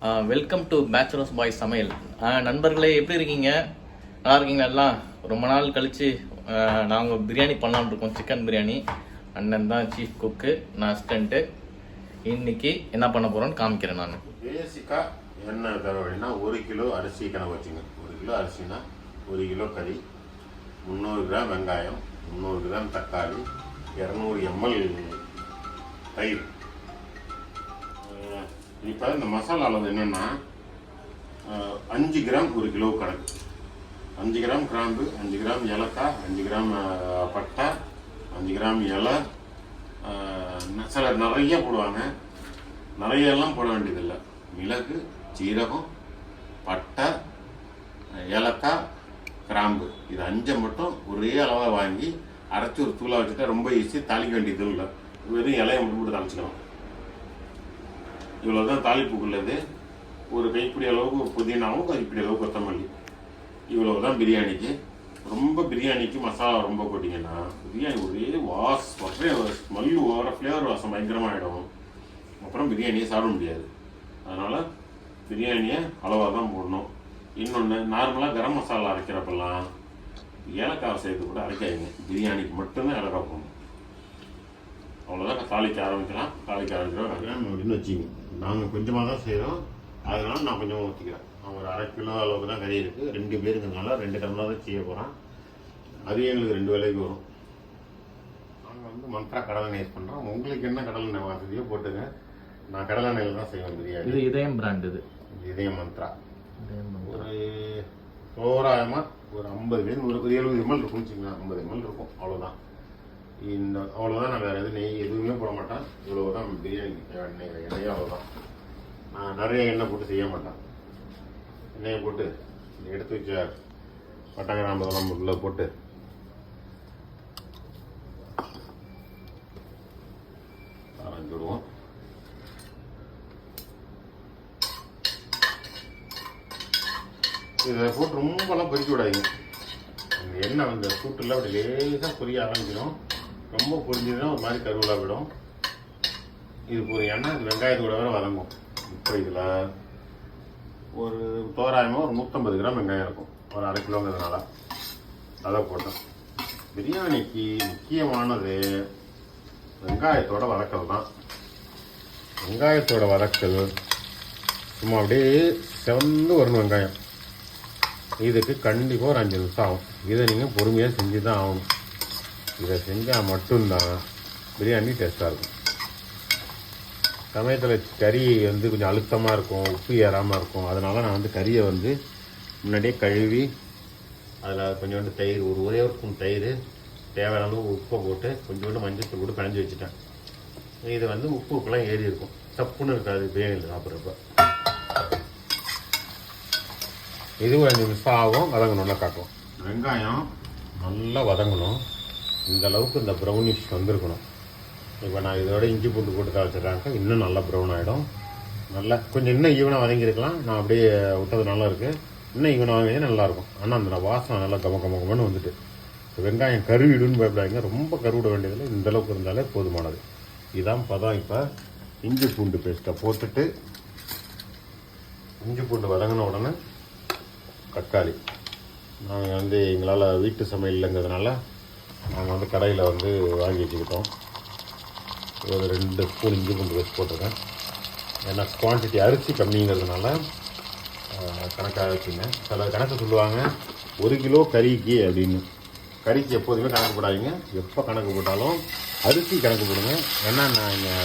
Welcome to bachelors பாய் சமையல். நண்பர்களே, எப்படி இருக்கீங்க? நல்லா இருக்கீங்களா? எல்லாம் ரொம்ப நாள் கழித்து நாங்கள் பிரியாணி பண்ணலான்னு இருக்கோம். சிக்கன் பிரியாணி. அண்ணன் தான் சீஃப் குக்கு, நான் அசிஸ்டண்ட்டு. இன்னைக்கு என்ன பண்ண போகிறோன்னு காமிக்கிறேன். நான் பேசிக்காக என்ன தேவைன்னா 1 கிலோ அரிசி கணக்கு வச்சுங்க. 1 கிலோ அரிசினா 1 கிலோ கறி, 300 கிராம் வெங்காயம், 300 கிராம் தக்காளி, 200 ml தயிர். இப்போ இந்த மசாலா அளவு என்னென்னா 5 கிராம் 1 கிலோ கணக்கு. 5 கிராம் கிராம்பு, 5 கிராம் ஏலக்காய், 5 கிராம் பட்டை, 5 கிராம் இலை. சிலர் நிறைய போடுவாங்க, நிறையெல்லாம் போட வேண்டியதில்லை. மிளகு, சீரகம், பட்டை, ஏலக்காய், கிராம்பு, இது 5 மட்டும் ஒரே அளவாக வாங்கி அரைச்சி ஒரு தூளாக வச்சுட்டா ரொம்ப ஈஸி. தாளிக்க வேண்டியது இல்லை, வெறும் இலையை மட்டும் தாளிச்சிக்கலாம். இவ்வளோ தான் தாளிப்புக்குள்ளது. ஒரு கைப்பிடி அளவுக்கு புதினாவும், கைப்பிடி அளவுக்கு கொத்தமல்லி. இவ்வளோ தான் பிரியாணிக்கு. ரொம்ப பிரியாணிக்கு மசாலா ரொம்ப போட்டிங்கன்னா பிரியாணி ஒரே ஒரே ஸ்மெல், ஓவர ஃப்ளேவர் வாசம் பயங்கரமாகிடும். அப்புறம் பிரியாணியை சாப்பிட முடியாது. அதனால் பிரியாணியை அளவாக தான் போடணும். இன்னொன்று, நார்மலாக கரம் மசாலா அரைக்கிறப்பெல்லாம் ஏலக்காய் சேர்த்து கூட அரைக்காதீங்க. பிரியாணிக்கு மட்டும்தான் ஏலக்காய் போடணும். அவ்வளோதான். தாளிக்க ஆரம்பிக்கலாம். தாளிக்க அப்படின்னு வச்சுங்க. நாங்கள் கொஞ்சமாக தான் செய்கிறோம், அதனால நான் கொஞ்சமாக ஊற்றிக்கிறேன். ஒரு 1/2 கிலோ அளவுக்கு தான் கறி இருக்குது. 2 பேருங்கிறதுனால 2 டம்ளர் தான் செய்ய போகிறேன். அது எங்களுக்கு 2 வேலைக்கு வரும். நாங்கள் மந்த்ரா கடலெண்ணெய் யூஸ் பண்ணுறோம். உங்களுக்கு என்ன கடலெண்ணெய் வசதியோ போட்டுங்க. நான் கடலெண்ணெயில் தான் செய்வேன் பிரியாணி. இது இதயம் பிராண்ட். இதயம் மந்த்ரா. ஒரு தோராயமாக ஒரு 50 பேர், ஒரு 70 ml இருக்கும்னு வச்சுக்கோங்க. 50 ml இருக்கும், அவ்வளோதான். அவ்வளோதான். நான் வேறு எதுவும் நெய் எதுவுமே போட மாட்டேன். இவ்வளோ தான் பிரியாணி எண்ணெயே, அவ்வளோதான். நான் நிறைய எண்ணெய் போட்டு செய்ய மாட்டேன். எண்ணெயை போட்டு எடுத்து வச்ச பட்டை கிராம்பு இதெல்லாம் உள்ளே போட்டு அரைஞ்சி விடுவோம். இதை போட்டு ரொம்பலாம் பொரிக்க விடாதீங்க. அந்த எண்ணெய் அந்த சூட்டில் அப்படி லேசாக பொரிய ஆரம்பிச்சிடும். ரொம்ப பொரிஞ்சதுன்னா ஒரு மாதிரி கருவலாக விடும். இது ஒரு எண்ணெய் வெங்காயத்தோட வர வதங்கும். இப்போ இதில் ஒரு தோராயமாக ஒரு 150 கிராம் வெங்காயம் இருக்கும். ஒரு 1/2 கிலோங்கிறதுனால அதை போட்டோம். பிரியாணிக்கு முக்கியமானது வெங்காயத்தோட வதக்கல் தான். வெங்காயத்தோட வதக்கல் சும்மா அப்படியே செவந்து வரணும் வெங்காயம். இதுக்கு கண்டிப்பாக ஒரு 5 நிமிஷம் ஆகும். இதை நீங்கள் பொறுமையாக செஞ்சு தான் ஆகணும். இதை செஞ்சால் மட்டும்தான் பிரியாணி டேஸ்ட்டாக இருக்கும். சமயத்தில் கறி கொஞ்சம் அழுத்தமாக இருக்கும், உப்பு ஏறாமல் இருக்கும். அதனால் நான் கறியை முன்னாடியே கழுவி அதில் கொஞ்சோண்டு தயிர், ஒரே ஒரு ஸ்பூன் தயிர், தேவையான அளவு உப்பை போட்டு கொஞ்சோண்டு மஞ்சள் போட்டு களைஞ்சி வச்சுட்டேன். இது உப்புக்கெல்லாம் ஏறி இருக்கும், தப்புன்னு இருக்காது பிரியாணியில் சாப்பிட்றப்ப. இது ஒரு 5 நிமிஷம் ஆகும். வதங்கணும்னா காட்டும். வெங்காயம் நல்லா வதங்கணும். இந்த அளவுக்கு இந்த ப்ரௌனிஷ் வந்திருக்கணும். இப்போ நான் இதோட இஞ்சி பூண்டு போட்டு தான் வச்சுருக்காங்க. இன்னும் நல்லா ப்ரௌன் ஆகிடும். நல்லா கொஞ்சம் இன்னும் ஈவனாக வதங்கியிருக்கலாம். நான் அப்படியே விட்டது நல்லா இருக்குது. இன்னும் ஈவனாக வதங்கினா நல்லாயிருக்கும். ஆனால் அந்த வாசனை நல்லா கமகமகமன்னு வந்துட்டு வெங்காயம் கருவிடுன்னு பயப்படாதீங்க. ரொம்ப கருவிட வேண்டியதில்லை. இந்தளவுக்கு இருந்தாலே போதுமானது. இதான் பதம். இப்போ இஞ்சி பூண்டு பேஸ்ட்டை போட்டுட்டு இஞ்சி பூண்டு வதங்கின உடனே தக்காளி. நாங்கள் எங்களால் வீட்டு சமையல் இல்லைங்கிறதுனால நாங்கள் கடையில் வாங்கி வச்சுக்கிட்டோம். ஒரு 2 ஸ்பூன் இஞ்சி பூண்டு பேஸ்ட் போட்டிருக்கேன். ஏன்னா குவான்டிட்டி அரிசி கம்மிங்கிறதுனால கணக்காக வச்சுங்க. சில கணக்கு சொல்லுவாங்க 1 கிலோ கறிக்கு அப்படின்னு. கறிக்கு எப்போதுமே கணக்கு போடாதீங்க. எப்போ கணக்கு போட்டாலும் அரிசி கணக்கு போடுங்க. ஏன்னா நான் இங்கே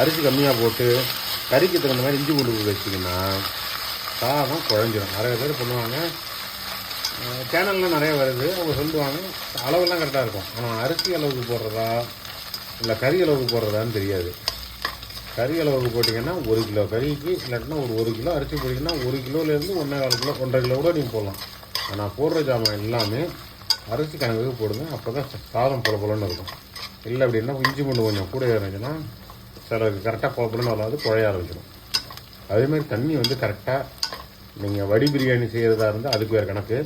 அரிசி கம்மியாக போட்டு கறிக்கு தகுந்த மாதிரி இஞ்சி பூண்டு வச்சிங்கன்னா சாதம் குழஞ்சிடும். நிறைய பேர் பண்ணுவாங்க, சேனலில் நிறைய வருது. அவங்க சொல்லுவாங்க அளவெல்லாம் கரெக்டாக இருக்கும். ஆனால் அரிசி அளவுக்கு போடுறதா இல்லை கறி அளவுக்கு போடுறதான்னு தெரியாது. கறி அளவுக்கு போட்டிங்கன்னா 1 கிலோ கறிக்கு இல்லாட்டினா ஒரு 1 கிலோ அரிசி போட்டிங்கன்னா 1 கிலோலேருந்து 1.25 கிலோ 1.5 கிலோ கூட நீங்கள் போடலாம். ஆனால் போடுற ஜாமான் எல்லாமே அரிசி கணக்குக்கு போடுங்க. அப்போ தான் சாதம் பொலன்னு இருக்கும். இல்லை அப்படின்னா இஞ்சி பூண்டு கொஞ்சம் கூட இருந்துச்சுன்னா சிலருக்கு கரெக்டாக பொலன்னு வராது, குழைய ஆரம்பிச்சிடும். அதேமாதிரி தண்ணி கரெக்டாக நீங்கள் வடி பிரியாணி செய்கிறதா இருந்தால் அதுக்கு வேறு கணக்கு.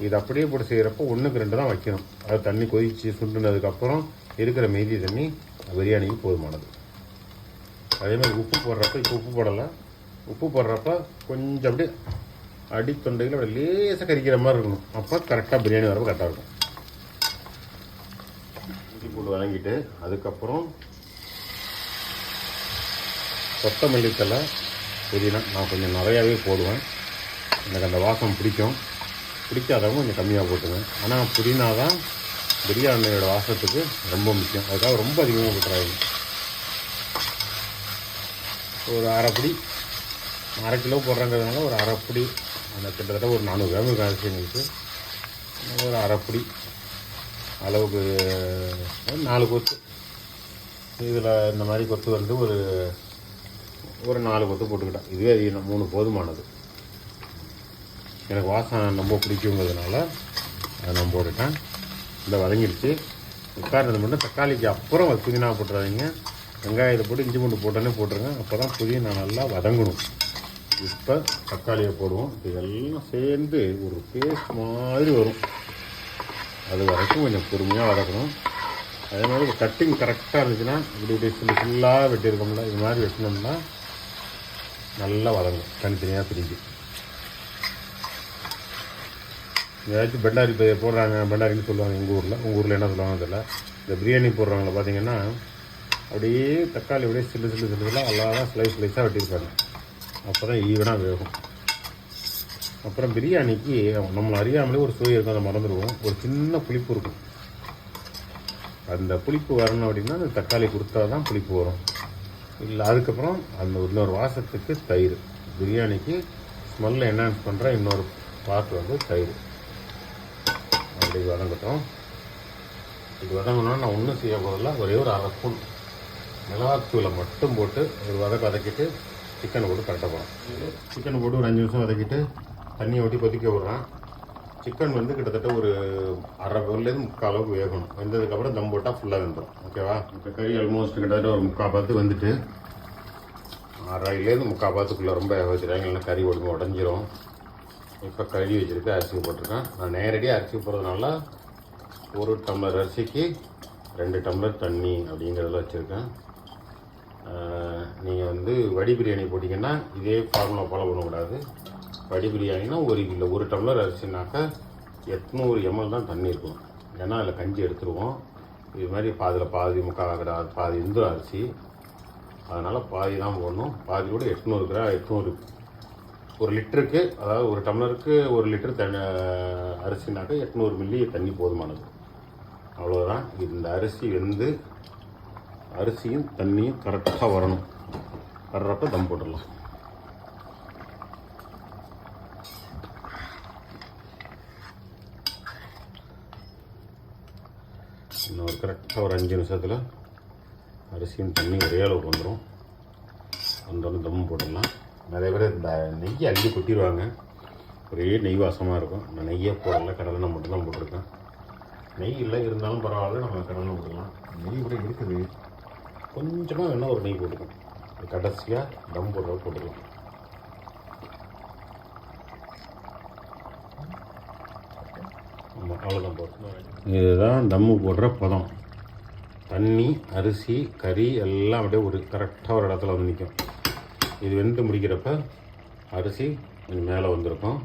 இது அப்படியே போட்டு செய்கிறப்போ 1க்கு 2 தான் வைக்கணும். அது தண்ணி கொதித்து சுண்டுனதுக்கப்புறம் இருக்கிற மீதி தண்ணி பிரியாணிக்கு போதுமானது. அதே மாதிரி உப்பு போடுறப்ப இப்போ உப்பு போடலை, உப்பு போடுறப்ப கொஞ்சம் அப்படியே அடித்தொண்டையில் அப்படியே லேசாக கறிக்கிற மாதிரி இருக்கணும். அப்போ கரெக்டாக பிரியாணி வரப்போ கரெக்டாக இருக்கும். இஞ்சி பூண்டு வதங்கிட்டு அதுக்கப்புறம் கொத்தமல்லி தழை, புதினா நான் கொஞ்சம் நிறையாவே போடுவேன். எனக்கு அந்த வாசம் பிடிக்கும். பிடிக்காதவங்க கொஞ்சம் கம்மியாக போட்டுங்க. ஆனால் புதினா தான் பிரியாணியோட வாசத்துக்கு ரொம்ப முக்கியம். அதுக்காக ரொம்ப அதிகமாக போட்டுறாங்க. ஒரு அரைப்படி, 1/2 கிலோ போடுறாங்கிறதுனால ஒரு அரைப்படி, அந்த கிட்டத்தட்ட ஒரு 400 கிராம் அரிசி எங்களுக்கு. ஒரு அரைப்படி அளவுக்கு 4 கொத்து. இதில் இந்த மாதிரி கொத்து வந்து ஒரு 4 கொத்து போட்டுக்கிட்டேன். இதுவே அதிகம், 3 போதுமானது. எனக்கு வாசம் ரொம்ப பிடிக்குங்கிறதுனால அதை நான் போட்டுட்டேன். இந்த வதங்கிடுச்சு. உட்கார்றது மட்டும் தக்காளிக்கு அப்புறம் புதினா போட்டுறாதீங்க. வெங்காயத்தை போட்டு இஞ்சி பூண்டு போட்டோன்னே போட்டுருங்க. அப்போ தான் புதினா நல்லா வதங்கணும். இப்போ தக்காளியை போடுவோம். இதெல்லாம் சேர்ந்து ஒரு பேஸ்ட் மாதிரி வரும். அது வரைக்கும் கொஞ்சம் பொறுமையாக வதக்கணும். அதே மாதிரி கட்டிங் கரெக்டாக இருந்துச்சுன்னா இப்படி ஃபுல்லாக வெட்டியிருக்கோம்ல, இது மாதிரி வெட்டினோம்னா நல்லா வதங்கும். தனித்தனியாக பிரிஞ்சு ஏதாச்சும் பெண்டாரி போடுறாங்க, பெண்டாரின்னு சொல்லுவாங்க எங்கள் ஊரில். உங்கள் ஊரில் என்ன சொல்லுவாங்க தெரியல. இந்த பிரியாணி போடுறவங்கள பார்த்தீங்கன்னா அப்படியே தக்காளி அப்படியே சில்லுலாம் அழகாக ஸ்லைஸாக வெட்டியிருப்பாங்க. அப்போ தான் ஈவனாக வேகும். அப்புறம் பிரியாணிக்கு நம்மளை அறியாமலே ஒரு சுவை இருக்கும், அதை மறந்துடுவோம். ஒரு சின்ன புளிப்பு இருக்கும். அந்த புளிப்பு வரணும் அப்படின்னா அந்த தக்காளி கொடுத்தா தான் புளிப்பு வரும். இல்லை அதுக்கப்புறம் அந்த இன்னொரு வாசத்துக்கு தயிர். பிரியாணிக்கு ஸ்மெல்லை என்ஹான்ஸ் பண்ணுற இன்னொரு பார்ட் வந்து தயிர். அப்படி வதங்கட்டும். இது வதங்கணும்னா நான் ஒன்றும் செய்ய போகிறதில்ல. ஒரே ஒரு 1/2 ஸ்பூன் மிளகாத்தூளை மட்டும் போட்டு ஒரு வதக்கிட்டு சிக்கனை போட்டு கரெக்டாக போகிறேன். சிக்கனை போட்டு ஒரு 5 நிமிஷம் வதக்கிட்டு தண்ணியை ஊற்றி கொதிக்க விட்றேன். சிக்கன் வந்து கிட்டத்தட்ட ஒரு 1/2 பவுல்லேருந்து 3/4 அளவுக்கு வேகணும். வெந்ததுக்கப்புறம் தம் போட்டால் ஃபுல்லாக வெந்துடும். ஓகேவா? இப்போ கறி ஆல்மோஸ்ட் கிட்டத்தட்ட ஒரு 3/4 பாத்து வந்துட்டு 1/2லேருந்து 3/4 பாத்துக்குள்ளே ரொம்ப வச்சுருக்காங்க. இல்லைன்னா கறி ஒழுங்கு உடஞ்சிரும். இப்போ கழுவி வச்சுருக்கு அரிசி போட்டிருக்கேன். நான் நேரடியாக அரிசி போடுறதுனால 1 டம்ளர் அரிசிக்கு 2 டம்ளர் தண்ணி அப்படிங்கிறதுல வச்சுருக்கேன். நீங்கள் வந்து வடி பிரியாணி போட்டிங்கன்னா இதே ஃபார்முலா ஃபாலோ பண்ணக்கூடாது. வடி பிரியாணினா 1 டம்ளர் அரிசினாக்கா 800 ml தான் தண்ணி இருக்கும். ஏன்னா அதில் கஞ்சி எடுத்துருவோம். இது மாதிரி அதில் பாதி முக்கால் பாதி இருந்துடும் அரிசி. அதனால் பாதி தான் போடணும். பாதி கூட 800 1 லிட்டருக்கு, அதாவது 1 டம்ளருக்கு 1 லிட்டர் அரிசினாக்கா 800 மில்லி தண்ணி போதுமானது. அவ்வளோதான். இந்த அரிசி வெந்து அரிசியும் தண்ணியும் கரெக்டாக வரணும். வர்றப்ப தம் போட்டுடலாம். இன்னும் கரெக்டாக ஒரு 5 நிமிஷத்தில் அரிசியும் தண்ணி ஒரே அளவுக்கு வந்துடும். வந்தோடனே தம் போட்டுடலாம். நிறைய பேர் இந்த நெய்யை அள்ளி கொட்டிடுவாங்க. ஒரே நெய் வாசமாக இருக்கும். நான் நெய்யே போடல, கடலை மட்டும்தான் போட்டிருக்கேன். நெய் இல்லை இருந்தாலும் பரவாயில்ல, நம்ம கடலை போட்டுக்கலாம். நெய் கூட இருக்குது. கொஞ்சமாக வேணால் ஒரு நெய் போட்டுக்கலாம். கடைசியாக தம் போடுறத போட்டுக்கலாம். ஆமாம், அவ்வளோதான் போட்டு. இதுதான் தம்மு போடுற பதம். தண்ணி, அரிசி, கறி எல்லாம் அப்படியே ஒரு கரெக்டாக ஒரு இடத்துல வந்து நிற்கும். இது வெந்து முடிக்கிறப்ப அரிசி கொஞ்சம் மேலே வந்திருக்கும்.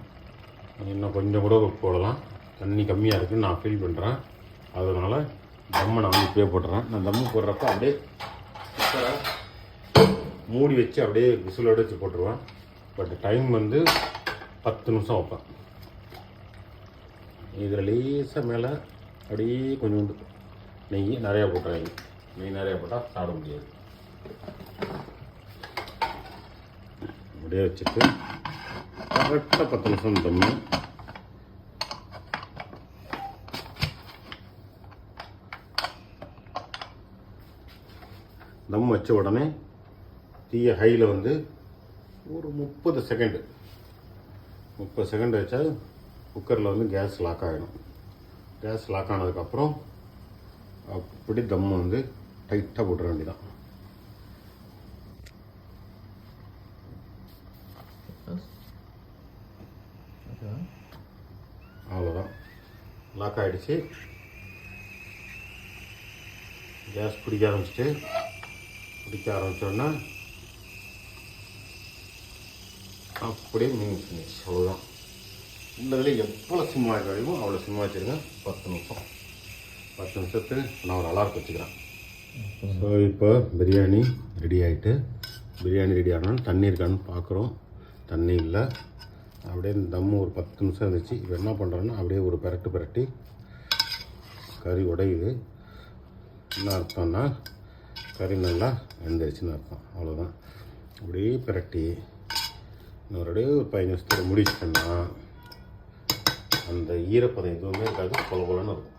இன்னும் கொஞ்சம் கூட போடலாம். தண்ணி கம்மியாக இருக்குதுன்னு நான் ஃபீல் பண்ணுறேன். அதனால் தம்மை நான் வந்து இப்படியே போட்டுறேன். நான் தம்மு போடுறப்ப அப்படியே மூடி வச்சு அப்படியே விசிலோடு வச்சு போட்டுருவேன். பட் டைம் வந்து 10 நிமிஷம் வைப்பேன். இதில் லேசாக மேலே அப்படியே கொஞ்சோண்டு நெய் நிறையா போட்டுறாங்க. நெய் நிறையா போட்டால் சாப்பிட முடியாது. அப்படியே வச்சுட்டு கரெக்டாக 10 நிமிஷம் தம்மு. தம் வச்ச உடனே தீய ஹையில் வந்து ஒரு 30 செகண்ட் வச்சா குக்கரில் வந்து கேஸ் லாக் ஆகிடும். கேஸ் லாக் ஆனதுக்கப்புறம் அப்படி தம் வந்து டைட்டாக போட்டுற வேண்டியதான். அவ்வளோதான், லாக் ஆகிடுச்சு. கேஸ் பிடிக்க ஆரம்பிச்சிட்டோன்னா அப்படியே மீன் ஃபினிஷ். அவ்வளோதான். இந்த இதில் எவ்வளோ சிம்மா கழிவும் அவ்வளோ சிம்மா வச்சுருங்க. 10 நிமிஷம். 10 நிமிஷத்துக்கு நான் ஒரு அலாரம் வச்சுக்கிறேன். ஸோ இப்போ பிரியாணி ரெடி ஆகிட்டு, பிரியாணி ரெடி ஆனாலும் தண்ணி இருக்கான்னு பார்க்குறோம். தண்ணி இல்லை. அப்படியே தம்மு ஒரு 10 நிமிஷம் இருந்துச்சு. இப்போ என்ன பண்ணுறோன்னா அப்படியே ஒரு பிரட்டி கறி உடையுது. என்ன அர்த்தம்னா கறி நல்லா வெந்துருச்சுன்னு அர்த்தம். அவ்வளோதான். அப்படியே பிரட்டி இன்னொரு ஒரு 15 நிமிஷத்தில் முடிச்சுட்டோன்னா அந்த ஈரப்பதம் எதுவுமே இருக்காது. கொல கொலன்னு இருக்கும்.